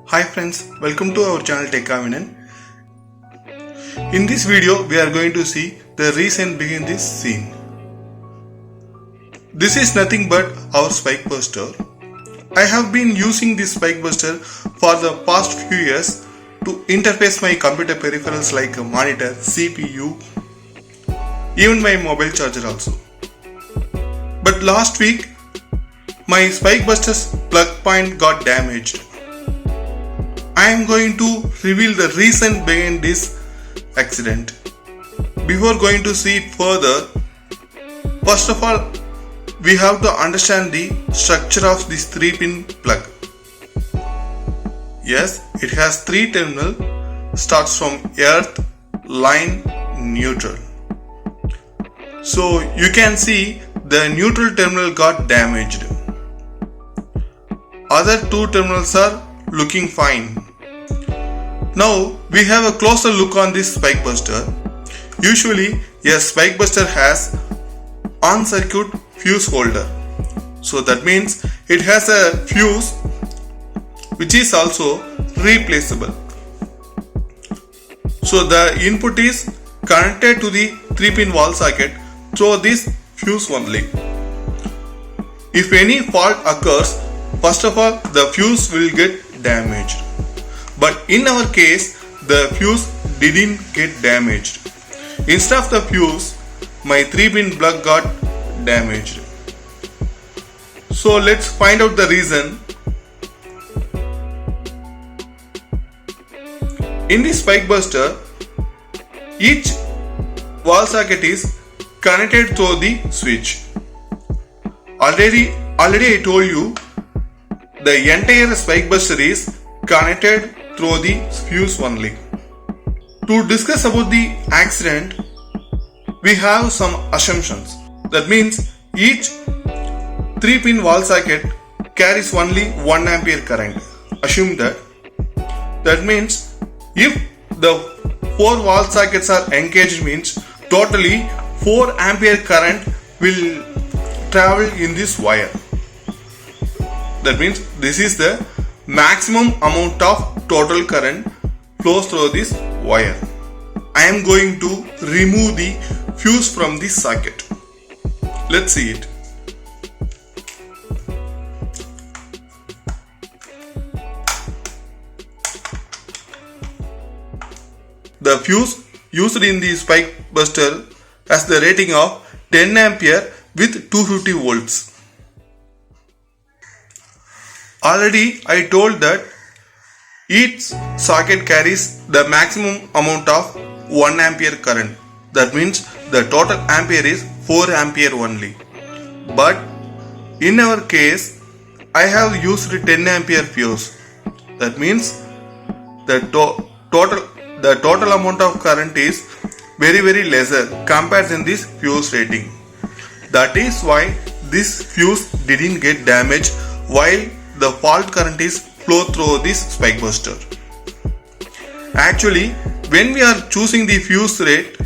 Hi friends, welcome to our channel TechAvinan. In this video, we are going to see the reason behind this scene. This is nothing but our spike buster. I have been using this spike buster for the past few years to interface my computer peripherals like a monitor, CPU, even my mobile charger also. But last week, my spike buster's plug point got damaged. I am going to reveal the reason behind this accident. Before going to see it further, first of all, we have to understand the structure of this 3-pin plug. Yes, it has 3 terminals, starts from earth, line, neutral. So you can see the neutral terminal got damaged. Other 2 terminals are looking fine. Now we have a closer look on this spike buster. Usually a spike buster has on-circuit fuse holder. So that means it has a fuse which is also replaceable. So the input is connected to the 3-pin wall socket through this fuse only. If any fault occurs, first of all the fuse will get damaged. But in our case, the fuse didn't get damaged. Instead of the fuse, my 3-pin plug got damaged. So let's find out the reason. In this spike buster, each wall socket is connected through the switch. Already I told you the entire spike buster is connected through the fuse only. To discuss about the accident, we have some assumptions. That means each 3-pin wall socket carries only 1 ampere current. Assume that. That means if the 4 wall sockets are engaged, means totally 4 ampere current will travel in this wire. That means this is the maximum amount of total current flows through this wire. I am going to remove the fuse from this socket. Let's see it. The fuse used in the spike buster has the rating of 10 ampere with 250 volts. Already I told that each socket carries the maximum amount of 1 ampere current. That means the total ampere is 4 ampere only. But in our case, I have used 10 ampere fuse. That means the total amount of current is very lesser compared to this fuse rating. That is why this fuse didn't get damaged while the fault current is flow through this spike buster. Actually, when we are choosing the fuse rate,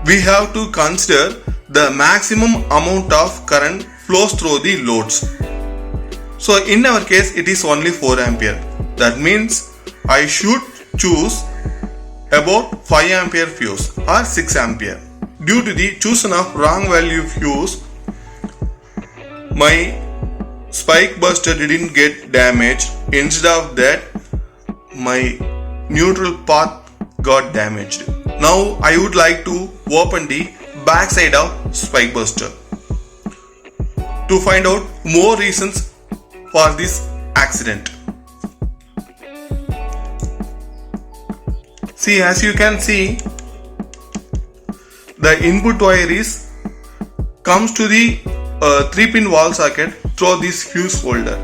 we have to consider the maximum amount of current flows through the loads. So in our case, it is only 4 ampere. That means I should choose about 5 ampere fuse or 6 ampere. Due to the chosen of wrong value fuse, my spike buster didn't get damaged. Instead of that, my neutral path got damaged. Now I would like to open the back side of spike buster to find out more reasons for this accident. See, as you can see, the input wire comes to the 3-pin wall socket through this fuse holder.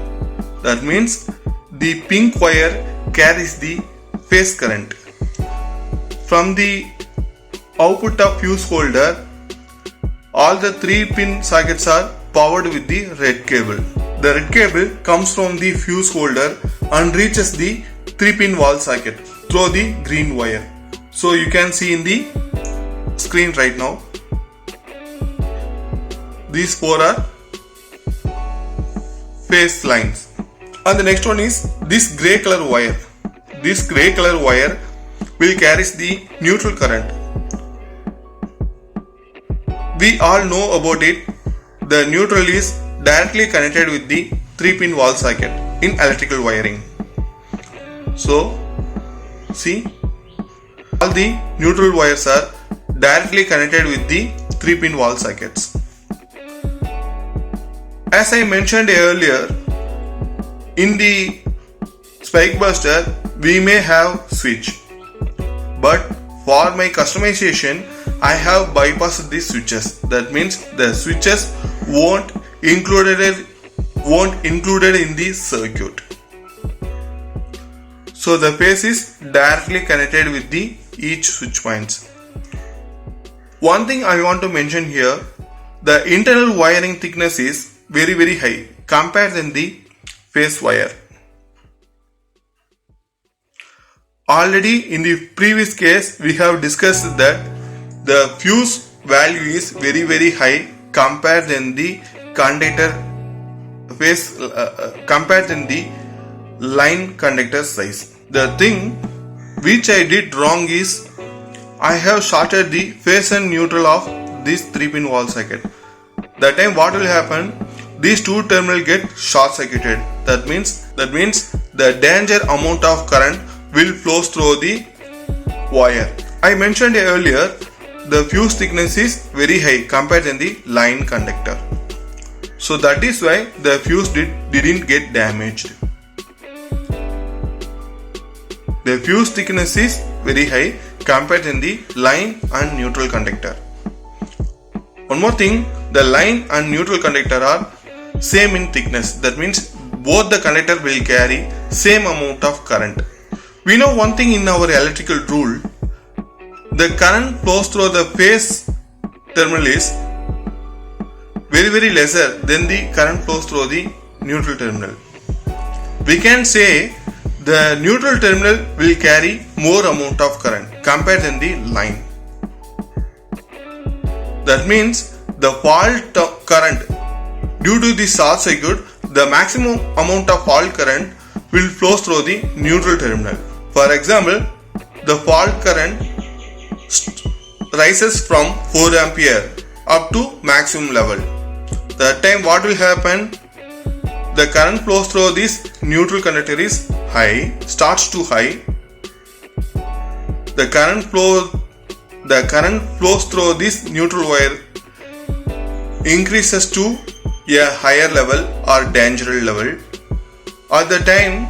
That means the pink wire carries the phase current. From the output of fuse holder, all the 3-pin sockets are powered with the red cable. The red cable comes from the fuse holder and reaches the 3-pin wall socket through the green wire. So you can see in the screen right now, these 4 are phase lines. And the next one is this grey color wire. this grey color wire will carry the neutral current. We all know about it. The neutral is directly connected with the 3-pin wall socket in electrical wiring. So, see, all the neutral wires are directly connected with the 3-pin wall sockets. As I mentioned earlier, in the spike buster we may have switch, but for my customization I have bypassed these switches. That means the switches won't included in the circuit. So the phase is directly connected with the each switch points. One thing I want to mention here, the internal wiring thickness is very high compared than the phase wire. Already in the previous case we have discussed that the fuse value is very high compared than the conductor phase compared than the line conductor size. The thing which I did wrong is I have shorted the phase and neutral of this 3-pin wall socket. That time what will happen? These two terminals get short circuited. That means the danger amount of current will flow through the wire. I mentioned earlier the fuse thickness is very high compared to the line conductor. So that is why the fuse didn't get damaged. The fuse thickness is very high compared to the line and neutral conductor. One more thing, the line and neutral conductor are same in thickness. That means both the conductor will carry same amount of current. We know one thing in our electrical rule, the current flows through the phase terminal is very lesser than the current flows through the neutral terminal. We can say the neutral terminal will carry more amount of current compared than the line. That means the fault current due to the short circuit, the maximum amount of fault current will flow through the neutral terminal. For example, the fault current rises from 4 ampere up to maximum level. That time what will happen? The current flows through this neutral conductor is high, starts to high. The current flows through this neutral wire increases to a higher level or danger level. At the time,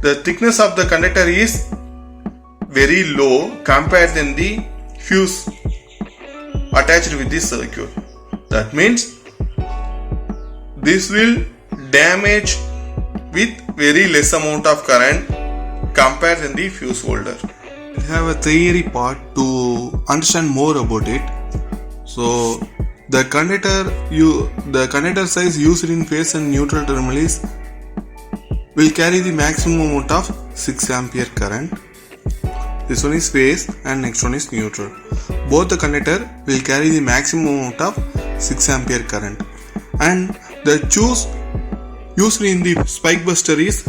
the thickness of the conductor is very low compared than the fuse attached with the circuit. That means this will damage with very less amount of current compared than the fuse holder. We have a theory part to understand more about it. So the conductor size used in phase and neutral terminals will carry the maximum amount of 6 ampere current. This one is phase and next one is neutral. Both the conductor will carry the maximum amount of 6 ampere current, and the choose used in the spike buster is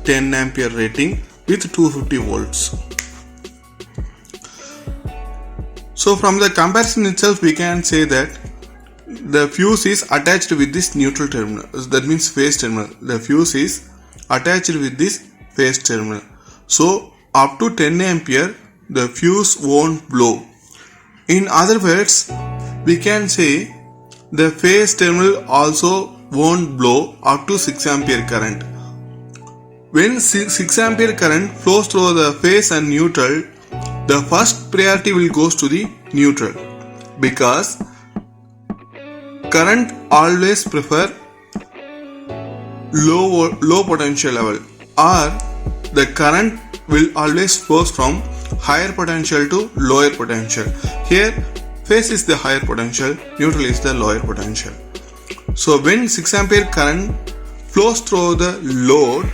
10 ampere rating with 250 volts. So from the comparison itself we can say that the fuse is attached with this neutral terminal, that means phase terminal. The fuse is attached with this phase terminal. So up to 10 ampere the fuse won't blow. In other words, we can say the phase terminal also won't blow up to 6 ampere current. When 6 ampere current flows through the phase and neutral, the first priority will goes to the neutral, because current always prefer low potential level, or the current will always flows from higher potential to lower potential. Here phase is the higher potential, neutral is the lower potential. So when 6 ampere current flows through the load,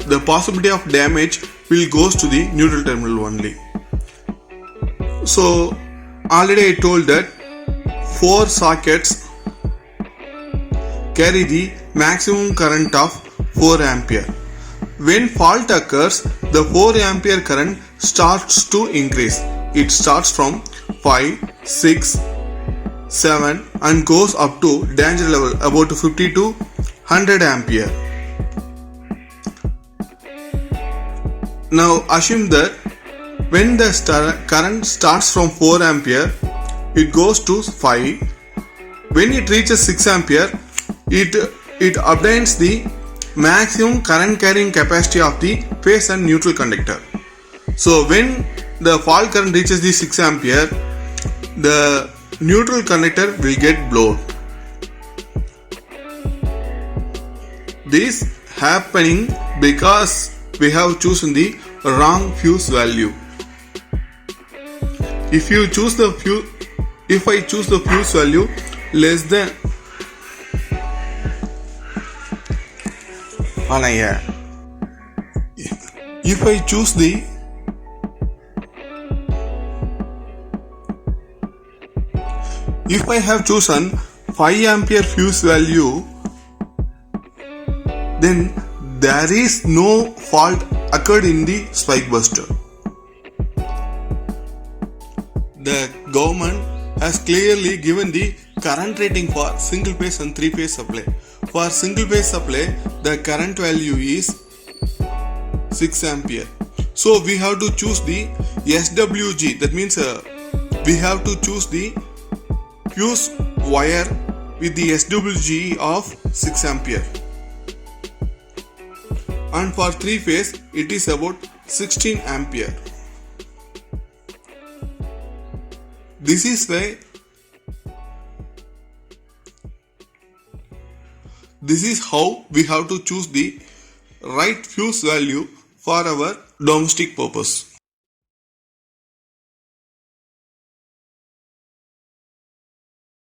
the possibility of damage will goes to the neutral terminal only. So already I told that 4 sockets carry the maximum current of 4 ampere. When fault occurs, the 4 ampere current starts to increase. It starts from 5, 6, 7 and goes up to danger level about 50 to 100 ampere. Now assume that when the current starts from 4 ampere, it goes to 5. When it reaches 6 ampere, it obtains the maximum current carrying capacity of the phase and neutral conductor. So when the fault current reaches the 6 ampere, the neutral conductor will get blown. This happening because we have chosen the wrong fuse value. If I choose the fuse value less than if I have chosen 5 ampere fuse value, then there is no fault occurred in the spike buster. The government has clearly given the current rating for single phase and 3-phase supply. For single phase supply, the current value is 6 ampere. So we have to choose the SWG. That means we have to choose the fuse wire with the SWG of 6 ampere. And for 3-phase, it is about 16 ampere. This is how we have to choose the right fuse value for our domestic purpose.